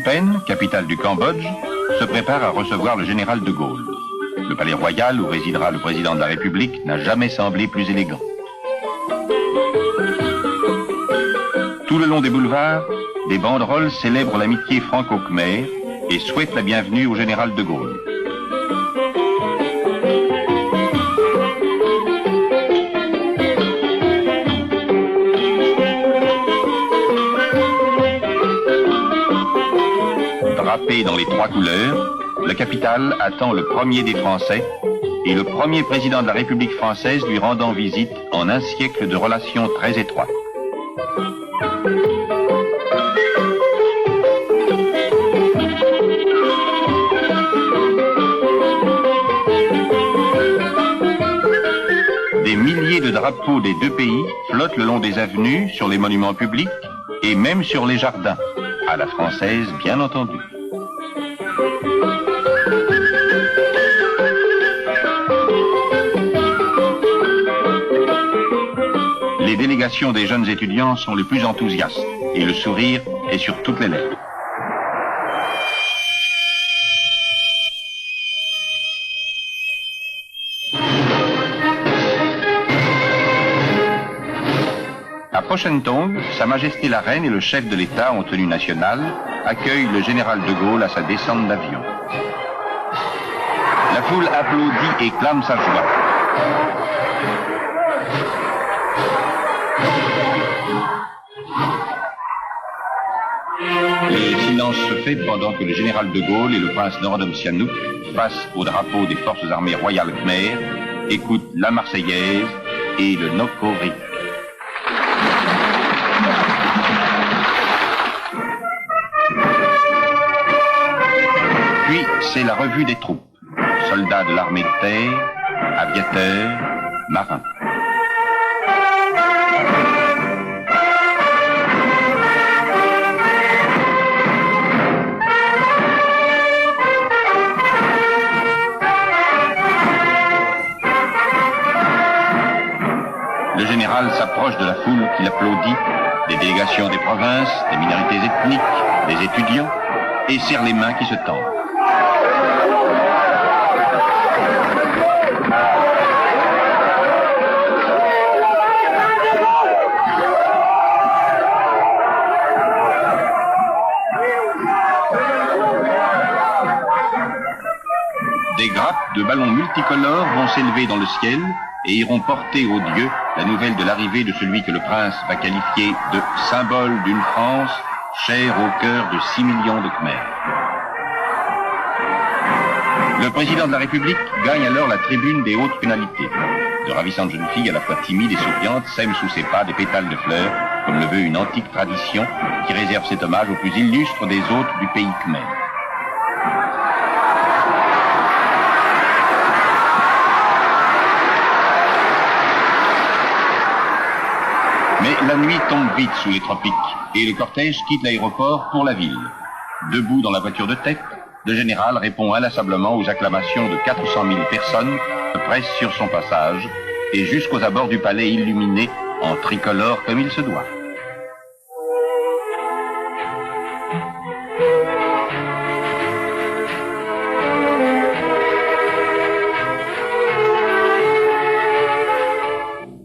Penh, capitale du Cambodge, se prépare à recevoir le général de Gaulle. Le palais royal où résidera le président de la République n'a jamais semblé plus élégant. Tout le long des boulevards, des banderoles célèbrent l'amitié franco-khmère et souhaitent la bienvenue au général de Gaulle. Drapé dans les trois couleurs, la capitale attend le premier des Français et le premier président de la République française lui rendant visite en un siècle de relations très étroites. Des milliers de drapeaux des deux pays flottent le long des avenues, sur les monuments publics et même sur les jardins, à la française bien entendu. Les délégations des jeunes étudiants sont les plus enthousiastes et le sourire est sur toutes les lèvres. À Pochentong, Sa Majesté la Reine et le chef de l'État en tenue nationale accueillent le général de Gaulle à sa descente d'avion. La foule applaudit et clame sa joie. Le silence se fait pendant que le général de Gaulle et le prince Norodom Sihanouk, face au drapeau des forces armées royales khmères, écoutent la Marseillaise et le Nokorik. Puis c'est la revue des troupes, soldats de l'armée de terre, aviateurs, marins. Le général s'approche de la foule qui l'applaudit, des délégations des provinces, des minorités ethniques, des étudiants, et serre les mains qui se tendent. Des grappes de ballons multicolores vont s'élever dans le ciel et iront porter aux dieux la nouvelle de l'arrivée de celui que le prince va qualifier de symbole d'une France chère au cœur de 6 millions de Khmers. Le président de la République gagne alors la tribune des hautes pénalités. De ravissantes jeunes filles à la fois timides et souriantes sèment sous ses pas des pétales de fleurs, comme le veut une antique tradition qui réserve cet hommage aux plus illustres des hôtes du pays khmer. Mais la nuit tombe vite sous les tropiques et le cortège quitte l'aéroport pour la ville. Debout dans la voiture de tête, le général répond inlassablement aux acclamations de 400 000 personnes qui se pressent sur son passage et jusqu'aux abords du palais illuminé en tricolore comme il se doit.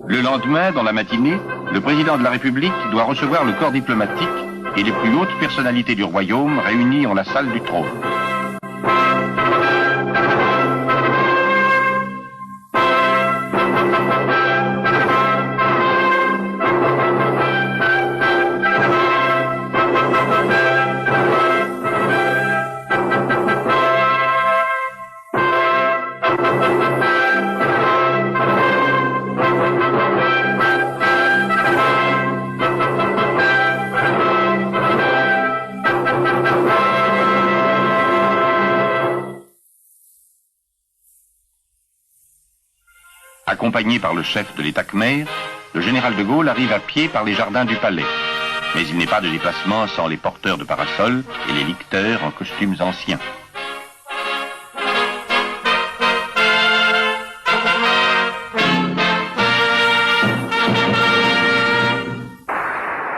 Le lendemain, dans la matinée, le président de la République doit recevoir le corps diplomatique et les plus hautes personnalités du royaume réunies en la salle du trône. Accompagné par le chef de l'État khmer, le général de Gaulle arrive à pied par les jardins du palais. Mais il n'est pas de déplacement sans les porteurs de parasols et les licteurs en costumes anciens.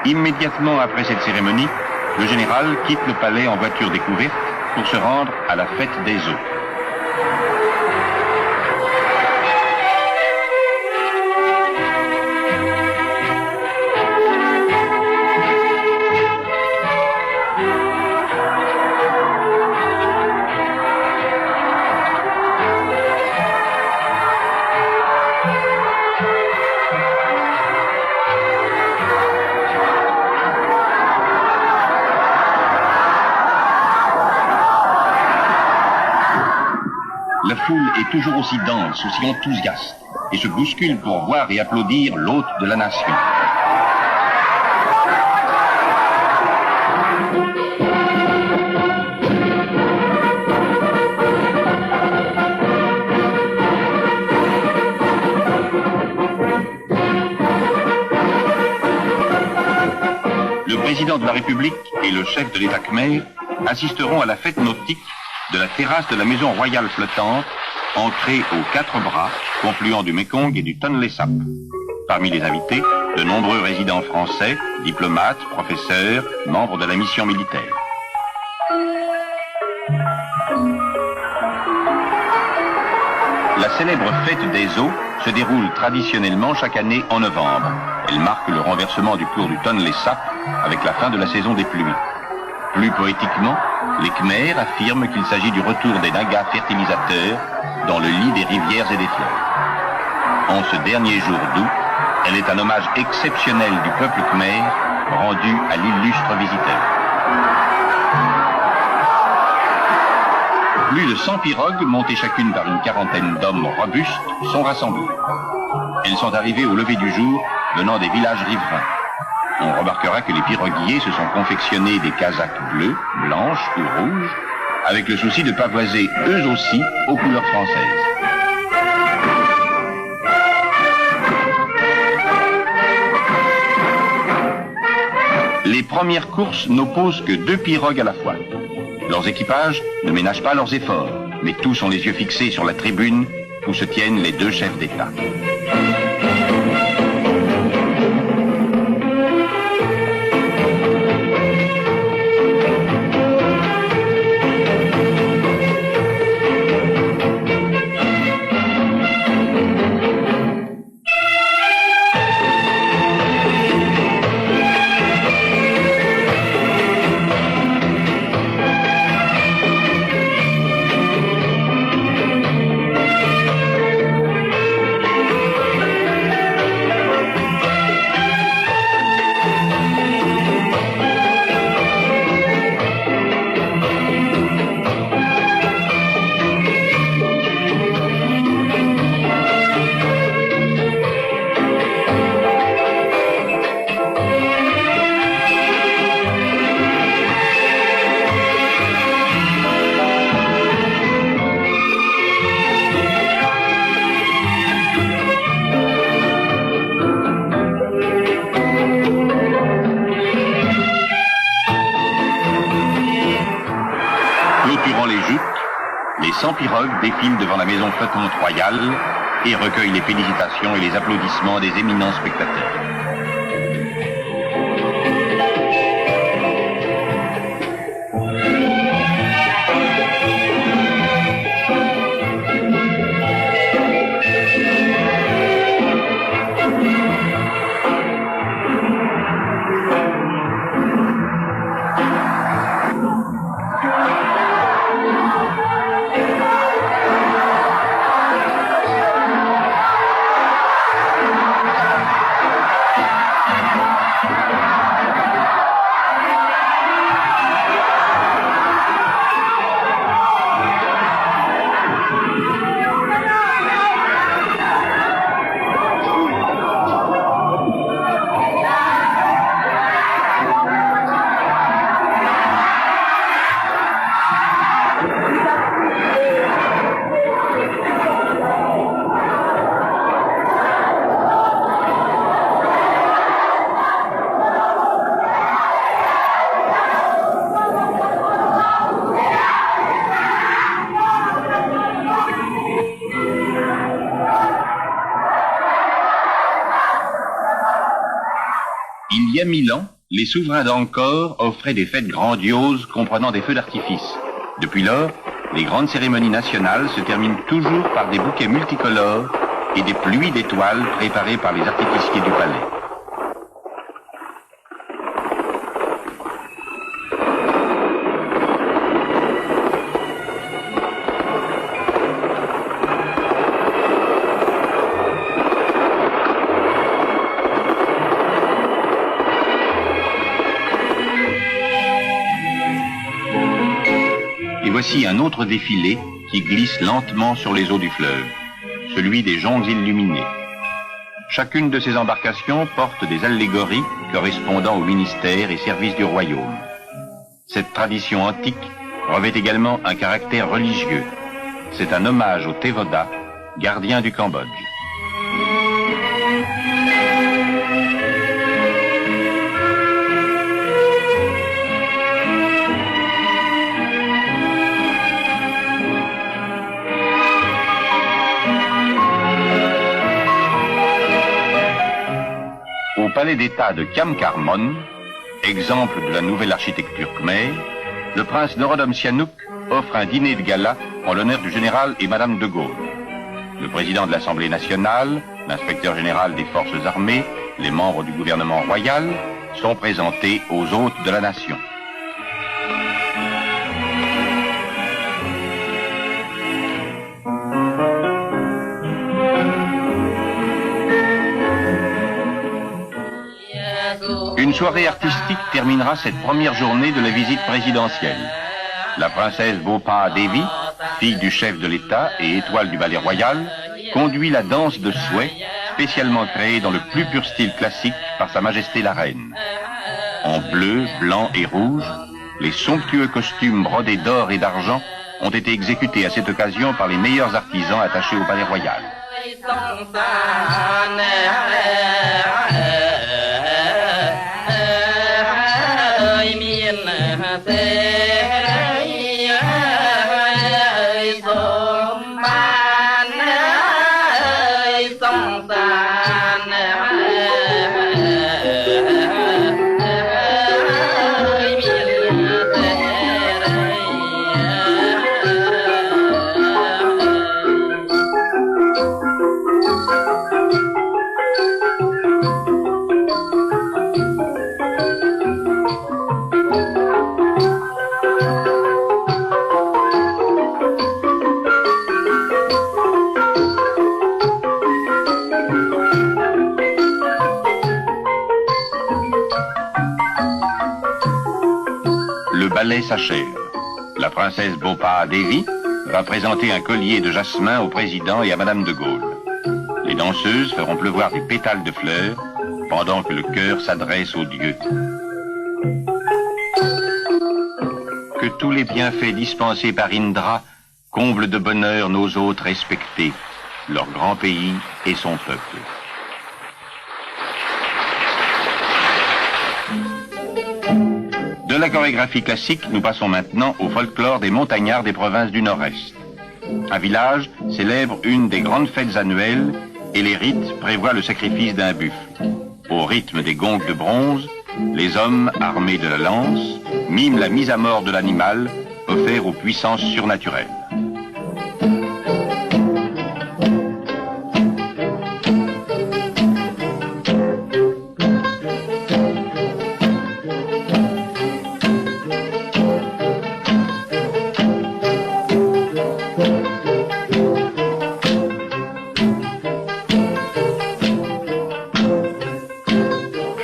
Immédiatement après cette cérémonie, le général quitte le palais en voiture découverte pour se rendre à la fête des eaux. La foule est toujours aussi dense, aussi enthousiaste, et se bouscule pour voir et applaudir l'hôte de la nation. Le président de la République et le chef de l'État khmer assisteront à la fête nautique de la terrasse de la maison royale flottante, ancrée aux 4 bras, confluent du Mekong et du Tonlé Sap. Parmi les invités, de nombreux résidents français, diplomates, professeurs, membres de la mission militaire. La célèbre fête des eaux se déroule traditionnellement chaque année en novembre. Elle marque le renversement du cours du Tonlé Sap avec la fin de la saison des pluies. Plus poétiquement, les Khmers affirment qu'il s'agit du retour des Nagas fertilisateurs dans le lit des rivières et des fleuves. En ce dernier jour d'août, elle est un hommage exceptionnel du peuple khmer rendu à l'illustre visiteur. Plus de 100 pirogues, montées chacune par une quarantaine d'hommes robustes, sont rassemblées. Elles sont arrivées au lever du jour, venant des villages riverains. On remarquera que les piroguiers se sont confectionnés des casaques bleues, blanches ou rouges, avec le souci de pavoiser eux aussi aux couleurs françaises. Les premières courses n'opposent que 2 pirogues à la fois. Leurs équipages ne ménagent pas leurs efforts, mais tous ont les yeux fixés sur la tribune où se tiennent les 2 chefs d'État. Clôturant les joutes, les 100 pirogues défilent devant la maison flottante royale et recueillent les félicitations et les applaudissements des éminents spectateurs. Il y a 1000 ans, les souverains d'Angkor offraient des fêtes grandioses comprenant des feux d'artifice. Depuis lors, les grandes cérémonies nationales se terminent toujours par des bouquets multicolores et des pluies d'étoiles préparées par les artificiers du palais. Et voici un autre défilé qui glisse lentement sur les eaux du fleuve, celui des jonques illuminés. Chacune de ces embarcations porte des allégories correspondant aux ministères et services du royaume. Cette tradition antique revêt également un caractère religieux. C'est un hommage au Tevoda, gardien du Cambodge. Au palais d'État de Kamkarmon, exemple de la nouvelle architecture khmère, le prince Norodom Sihanouk offre un dîner de gala en l'honneur du général et Madame de Gaulle. Le président de l'Assemblée nationale, l'inspecteur général des forces armées, les membres du gouvernement royal sont présentés aux hôtes de la nation. Une soirée artistique terminera cette première journée de la visite présidentielle. La princesse Bopa Devi, fille du chef de l'État et étoile du ballet royal, conduit la danse de souhait, spécialement créée dans le plus pur style classique par Sa Majesté la Reine. En bleu, blanc et rouge, les somptueux costumes brodés d'or et d'argent ont été exécutés à cette occasion par les meilleurs artisans attachés au palais royal. Le ballet s'achève. La princesse Bopa Devi va présenter un collier de jasmin au président et à Madame de Gaulle. Les danseuses feront pleuvoir des pétales de fleurs pendant que le chœur s'adresse aux dieux. Que tous les bienfaits dispensés par Indra comblent de bonheur nos hôtes respectés, leur grand pays et son peuple. De la chorégraphie classique, nous passons maintenant au folklore des montagnards des provinces du Nord-Est. Un village célèbre une des grandes fêtes annuelles et les rites prévoient le sacrifice d'un buffle. Au rythme des gongs de bronze, les hommes armés de la lance miment la mise à mort de l'animal offert aux puissances surnaturelles.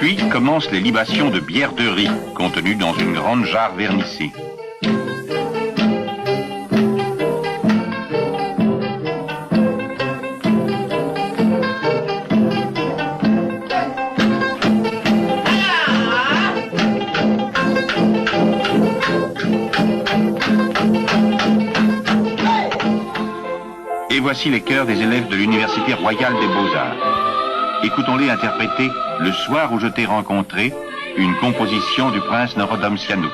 Puis commencent les libations de bière de riz, contenues dans une grande jarre vernissée. Et voici les chœurs des élèves de l'Université royale des Beaux-Arts. Écoutons-les interpréter « Le soir où je t'ai rencontré », une composition du prince Norodom Sihanouk.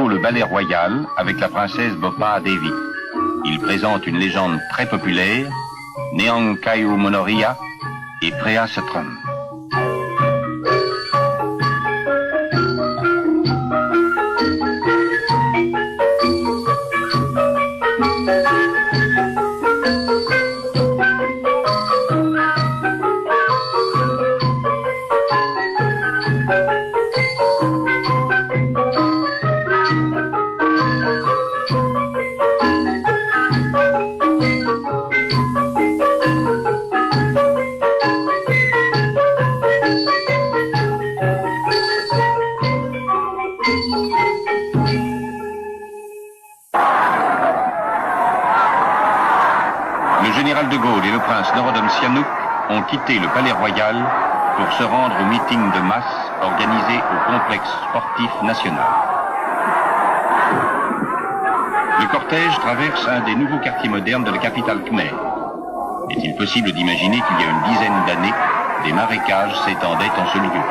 bientôt le ballet royal avec la princesse Bopa Devi. Il présente une légende très populaire, Neang Kayu Monoria et Preah Satram. Le général de Gaulle et le prince Norodom Sihanouk ont quitté le palais royal pour se rendre au meeting de masse organisé au complexe sportif national. Le cortège traverse un des nouveaux quartiers modernes de la capitale khmère. Est-il possible d'imaginer qu'il y a une dizaine d'années, des marécages s'étendaient en ce lieu?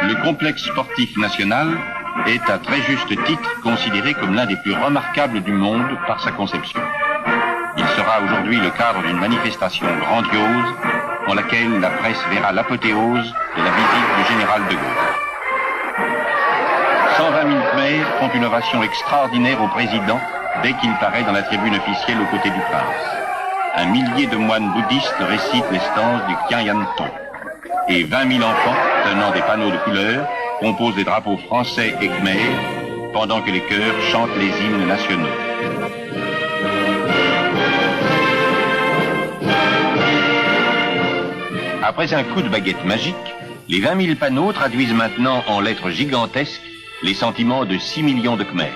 Le complexe sportif national est à très juste titre considéré comme l'un des plus remarquables du monde par sa conception. Il sera aujourd'hui le cadre d'une manifestation grandiose en laquelle la presse verra l'apothéose de la visite du général de Gaulle. 120 000 Khmers font une ovation extraordinaire au président dès qu'il paraît dans la tribune officielle aux côtés du prince. Un millier de moines bouddhistes récitent les stances du Kyayanton. Et 20 000 enfants, tenant des panneaux de couleurs, composent des drapeaux français et khmers, pendant que les chœurs chantent les hymnes nationaux. Après un coup de baguette magique, les 20 000 panneaux traduisent maintenant en lettres gigantesques les sentiments de 6 millions de Khmers.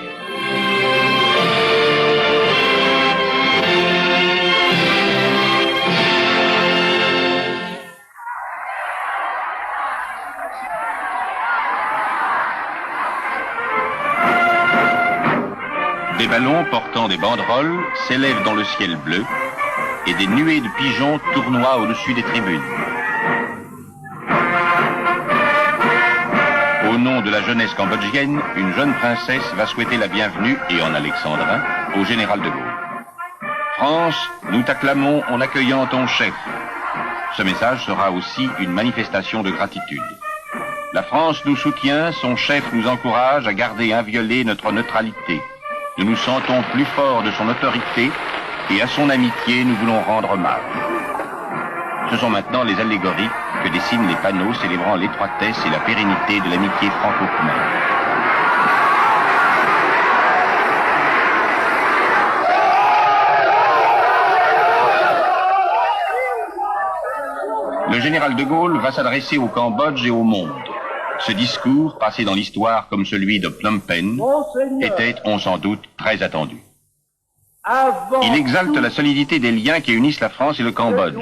Des ballons portant des banderoles s'élèvent dans le ciel bleu et des nuées de pigeons tournoient au-dessus des tribunes. Au nom de la jeunesse cambodgienne, une jeune princesse va souhaiter la bienvenue, et en alexandrin, au général de Gaulle. France, nous t'acclamons en accueillant ton chef. Ce message sera aussi une manifestation de gratitude. La France nous soutient, son chef nous encourage à garder inviolée notre neutralité. Nous nous sentons plus forts de son autorité et à son amitié nous voulons rendre hommage. Ce sont maintenant les allégories que dessinent les panneaux célébrant l'étroitesse et la pérennité de l'amitié franco-khmère. Le général de Gaulle va s'adresser au Cambodge et au monde. Ce discours, passé dans l'histoire comme celui de Phnom Penh, était, on s'en doute, très attendu. Il exalte la solidité des liens qui unissent la France et le Cambodge,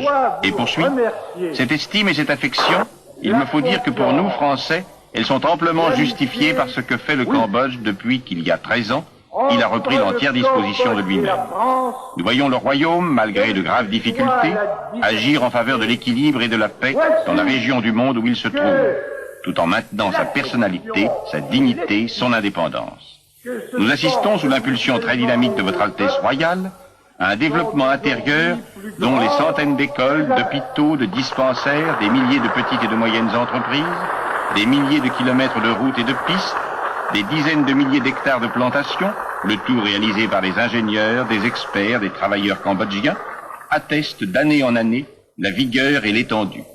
et poursuit « Cette estime et cette affection, il me faut dire que pour nous, Français, elles sont amplement justifiées par ce que fait le Cambodge depuis qu'il y a 13 ans, il a repris l'entière disposition de lui-même. Nous voyons le royaume, malgré de graves difficultés, agir en faveur de l'équilibre et de la paix dans la région du monde où il se trouve, tout en maintenant sa personnalité, sa dignité, son indépendance. Nous assistons, sous l'impulsion très dynamique de votre Altesse royale, à un développement intérieur dont les centaines d'écoles, d'hôpitaux, de dispensaires, des milliers de petites et de moyennes entreprises, des milliers de kilomètres de routes et de pistes, des dizaines de milliers d'hectares de plantations, le tout réalisé par des ingénieurs, des experts, des travailleurs cambodgiens, attestent d'année en année la vigueur et l'étendue.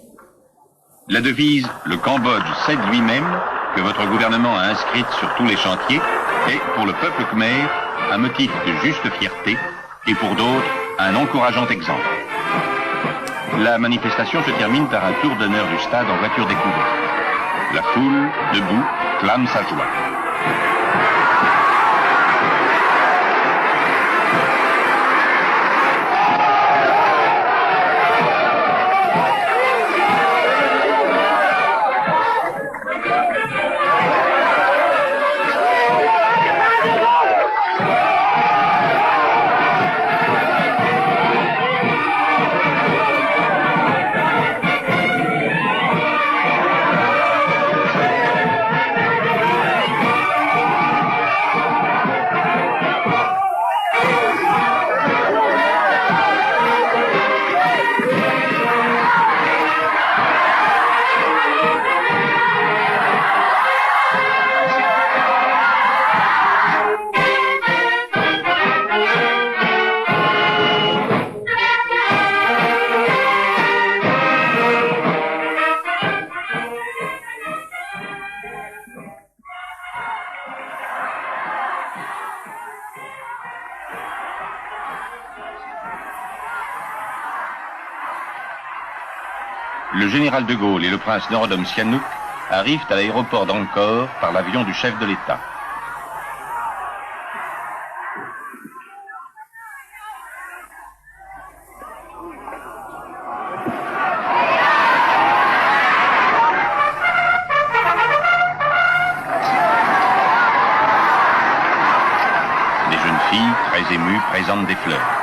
La devise « Le Cambodge cède lui-même » que votre gouvernement a inscrite sur tous les chantiers est, pour le peuple khmer, un motif de juste fierté et pour d'autres, un encourageant exemple. La manifestation se termine par un tour d'honneur du stade en voiture découverte. La foule, debout, clame sa joie. Le général de Gaulle et le prince Norodom Sihanouk arrivent à l'aéroport d'Angkor par l'avion du chef de l'État. Des jeunes filles, très émues, présentent des fleurs.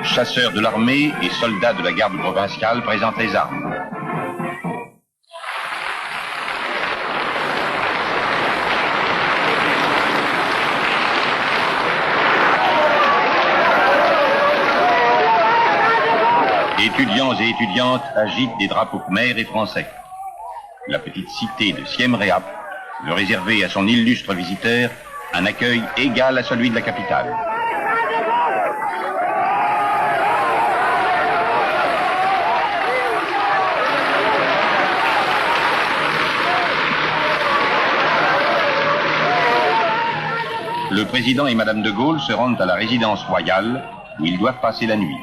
Chasseurs de l'armée et soldats de la garde provinciale présentent les armes. Étudiants et étudiantes agitent des drapeaux khmers et français. La petite cité de Siem Reap veut réserver à son illustre visiteur un accueil égal à celui de la capitale. Le président et Madame de Gaulle se rendent à la résidence royale où ils doivent passer la nuit.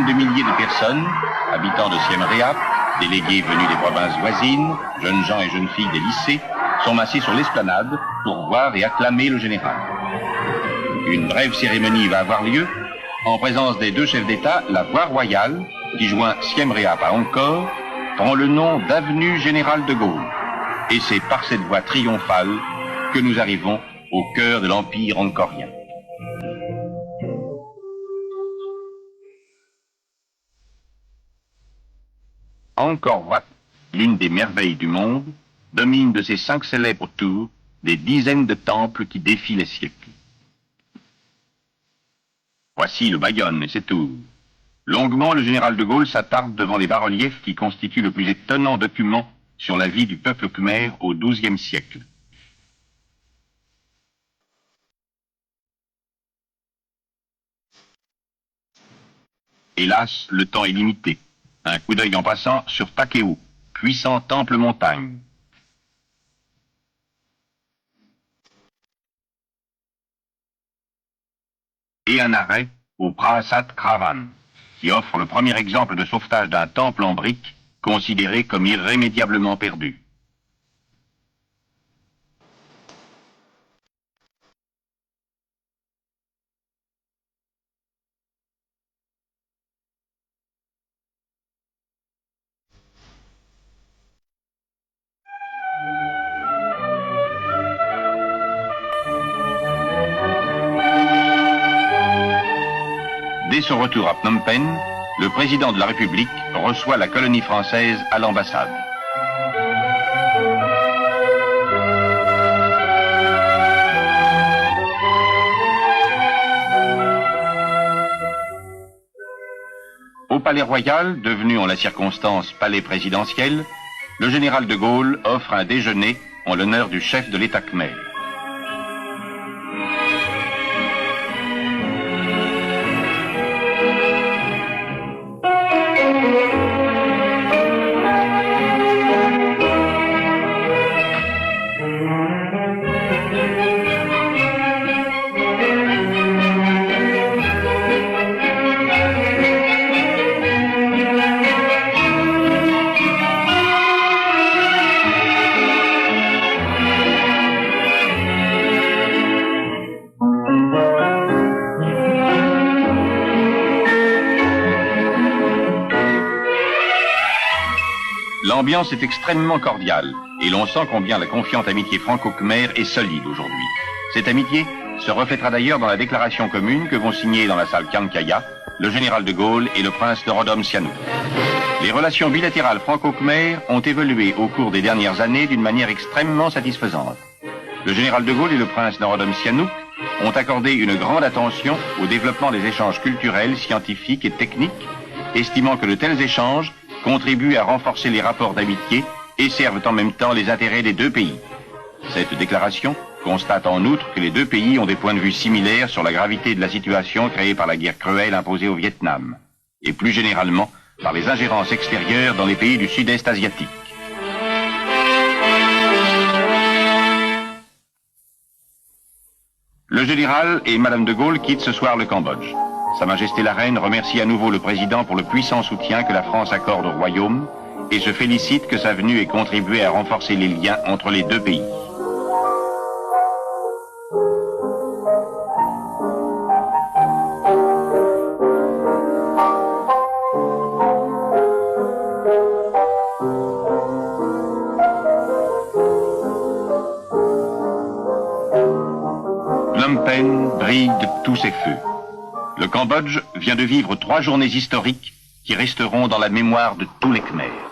De milliers de personnes, habitants de Siem Reap, délégués venus des provinces voisines, jeunes gens et jeunes filles des lycées, sont massés sur l'esplanade pour voir et acclamer le général. Une brève cérémonie va avoir lieu. En présence des deux chefs d'État, la voie royale, qui joint Siem Reap à Angkor, prend le nom d'avenue Général de Gaulle. Et c'est par cette voie triomphale que nous arrivons au cœur de l'Empire angkorien. Angkor Wat, l'une des merveilles du monde, domine de ses 5 célèbres tours des dizaines de temples qui défient les siècles. Voici le Bayonne et ses tours. Longuement, le général de Gaulle s'attarde devant les bas-reliefs qui constituent le plus étonnant document sur la vie du peuple khmer au XIIe siècle. Hélas, le temps est limité. Un coup d'œil en passant sur Takeo, puissant temple montagne. Et un arrêt au Prasat Kravan, qui offre le premier exemple de sauvetage d'un temple en briques considéré comme irrémédiablement perdu. Dès son retour à Phnom Penh, le président de la République reçoit la colonie française à l'ambassade. Au palais royal, devenu en la circonstance palais présidentiel, le général de Gaulle offre un déjeuner en l'honneur du chef de l'État khmer. L'ambiance est extrêmement cordiale et l'on sent combien la confiante amitié franco-khmer est solide aujourd'hui. Cette amitié se reflètera d'ailleurs dans la déclaration commune que vont signer dans la salle Khankaya le général de Gaulle et le prince Norodom Sihanouk. Les relations bilatérales franco-khmer ont évolué au cours des dernières années d'une manière extrêmement satisfaisante. Le général de Gaulle et le prince Norodom Sihanouk ont accordé une grande attention au développement des échanges culturels, scientifiques et techniques, estimant que de tels échanges contribuent à renforcer les rapports d'amitié et servent en même temps les intérêts des deux pays. Cette déclaration constate en outre que les deux pays ont des points de vue similaires sur la gravité de la situation créée par la guerre cruelle imposée au Vietnam, et plus généralement par les ingérences extérieures dans les pays du sud-est asiatique. Le général et Madame de Gaulle quittent ce soir le Cambodge. Sa Majesté la Reine remercie à nouveau le président pour le puissant soutien que la France accorde au royaume et se félicite que sa venue ait contribué à renforcer les liens entre les deux pays. Phnom Penh brille de tous ses feux. Le Cambodge vient de vivre 3 journées historiques qui resteront dans la mémoire de tous les Khmers.